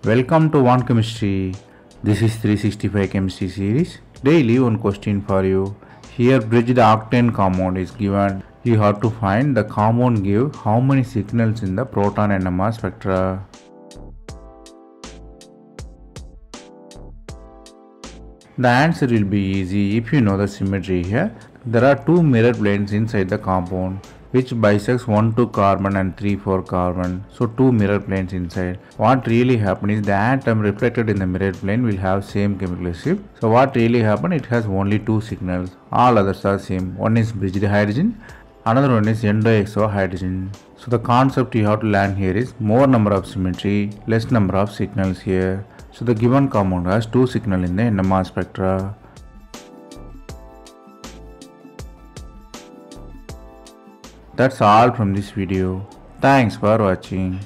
Welcome to One Chemistry. This is 365 Chemistry series. Daily one question for you. Here bridged octane compound is given. You have to find the compound give how many signals in the proton NMR spectra. The answer will be easy if you know the symmetry here. There are two mirror planes inside the compound which bisects 1 2 carbon and 3 4 carbon. So two mirror planes inside. What really happens is the atom reflected in the mirror plane will have same chemical shift. So what really happens, it has only two signals. All others are same. One is bridged hydrogen, another one is endo-exo hydrogen. So the concept you have to learn here is more number of symmetry, less number of signals here. So the given compound has two signals in the NMR spectra. That's all from this video. Thanks for watching.